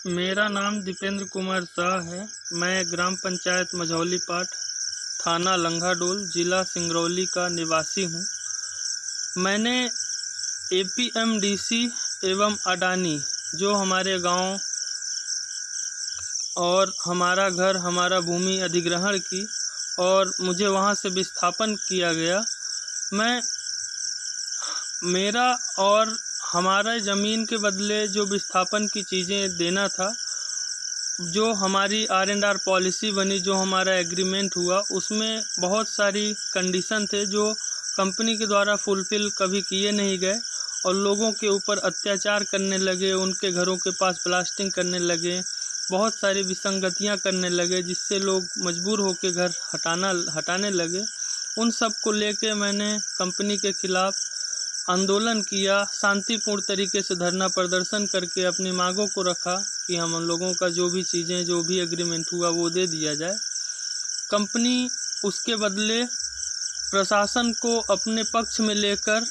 मेरा नाम दीपेंद्र कुमार शाह है। मैं ग्राम पंचायत मझौली पाठ, थाना लंघाडोल, जिला सिंगरौली का निवासी हूँ। मैंने एपीएमडीसी एवं अडानी, जो हमारे गांव और हमारा घर, हमारा भूमि अधिग्रहण की और मुझे वहां से विस्थापन किया गया। मेरा और हमारा ज़मीन के बदले जो विस्थापन की चीज़ें देना था, जो हमारी R&R पॉलिसी बनी, जो हमारा एग्रीमेंट हुआ, उसमें बहुत सारी कंडीशन थे जो कंपनी के द्वारा फुलफ़िल कभी किए नहीं गए और लोगों के ऊपर अत्याचार करने लगे, उनके घरों के पास ब्लास्टिंग करने लगे, बहुत सारी विसंगतियां करने लगे, जिससे लोग मजबूर होकर घर हटाने लगे। उन सब को लेके मैंने कंपनी के खिलाफ़ आंदोलन किया, शांतिपूर्ण तरीके से धरना प्रदर्शन करके अपनी मांगों को रखा कि हम लोगों का जो भी चीज़ें, जो भी एग्रीमेंट हुआ वो दे दिया जाए। कंपनी उसके बदले प्रशासन को अपने पक्ष में लेकर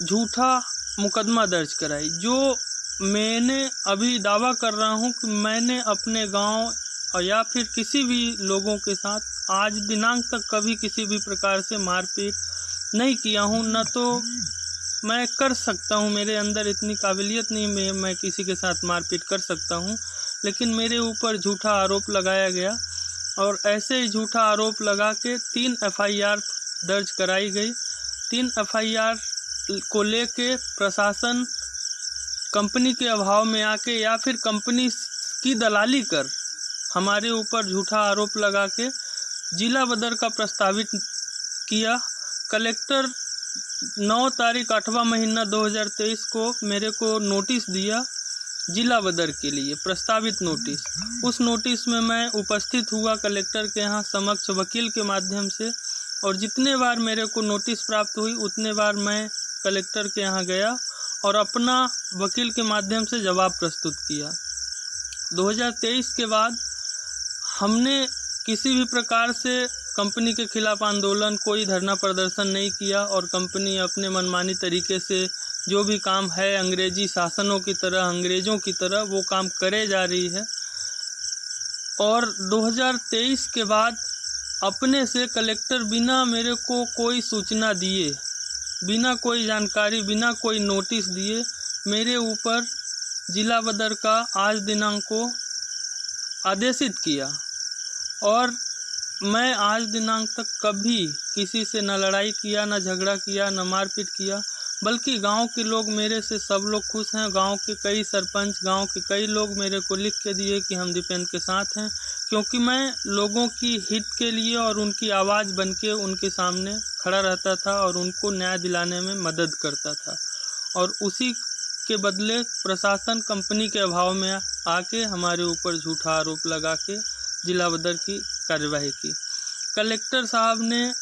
झूठा मुकदमा दर्ज कराई। जो मैंने अभी दावा कर रहा हूं कि मैंने अपने गांव या फिर किसी भी लोगों के साथ आज दिनांक तक कभी किसी भी प्रकार से मारपीट नहीं किया हूं, न तो मैं कर सकता हूं। मेरे अंदर इतनी काबिलियत नहीं, मैं किसी के साथ मारपीट कर सकता हूं, लेकिन मेरे ऊपर झूठा आरोप लगाया गया और ऐसे ही झूठा आरोप लगा के 3 एफआईआर दर्ज कराई गई। 3 एफआईआर को लेके प्रशासन कंपनी के अभाव में आके या फिर कंपनी की दलाली कर हमारे ऊपर झूठा आरोप लगा के जिला बदर का प्रस्तावित किया। कलेक्टर 9 तारीख 8वां महीना 2023 को मेरे को नोटिस दिया जिला बदर के लिए, प्रस्तावित नोटिस। उस नोटिस में मैं उपस्थित हुआ कलेक्टर के यहाँ समक्ष वकील के माध्यम से, और जितने बार मेरे को नोटिस प्राप्त हुई उतने बार मैं कलेक्टर के यहाँ गया और अपना वकील के माध्यम से जवाब प्रस्तुत किया। 2023 के बाद हमने किसी भी प्रकार से कंपनी के खिलाफ आंदोलन, कोई धरना प्रदर्शन नहीं किया और कंपनी अपने मनमानी तरीके से जो भी काम है अंग्रेजी शासनों की तरह, अंग्रेज़ों की तरह वो काम करे जा रही है। और 2023 के बाद अपने से कलेक्टर बिना मेरे को कोई सूचना दिए, बिना कोई जानकारी, बिना कोई नोटिस दिए मेरे ऊपर जिला बदर का आज दिनांक को आदेशित किया। और मैं आज दिनांक तक कभी किसी से न लड़ाई किया, न झगड़ा किया, न मारपीट किया, बल्कि गांव के लोग मेरे से सब लोग खुश हैं। गांव के कई सरपंच, गांव के कई लोग मेरे को लिख के दिए कि हम दीपेंद्र के साथ हैं, क्योंकि मैं लोगों की हित के लिए और उनकी आवाज़ बन के उनके सामने खड़ा रहता था और उनको न्याय दिलाने में मदद करता था। और उसी के बदले प्रशासन कंपनी के अभाव में आके हमारे ऊपर झूठा आरोप लगा के जिला बदर की कार्यवाही की। कलेक्टर साहब ने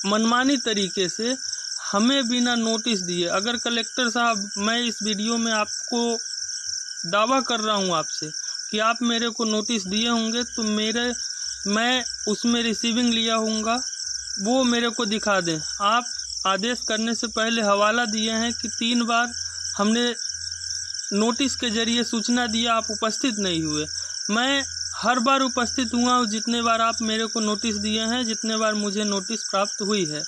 मनमानी तरीके से हमें बिना नोटिस दिए, अगर कलेक्टर साहब, मैं इस वीडियो में आपको दावा कर रहा हूं आपसे कि आप मेरे को नोटिस दिए होंगे तो मैं उसमें रिसीविंग लिया होऊंगा, वो मेरे को दिखा दें। आप आदेश करने से पहले हवाला दिए हैं कि 3 बार हमने नोटिस के जरिए सूचना दिया, आप उपस्थित नहीं हुए। मैं हर बार उपस्थित हुआ हूँ, जितने बार आप मेरे को नोटिस दिए हैं, जितने बार मुझे नोटिस प्राप्त हुई है।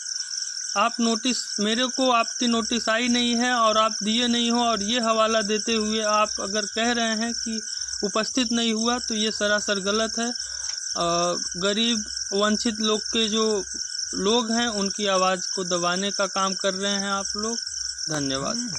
आप नोटिस, मेरे को आपकी नोटिस आई नहीं है और आप दिए नहीं हो, और ये हवाला देते हुए आप अगर कह रहे हैं कि उपस्थित नहीं हुआ तो ये सरासर गलत है। गरीब वंचित लोग के जो लोग हैं उनकी आवाज़ को दबाने का काम कर रहे हैं आप लोग। धन्यवाद।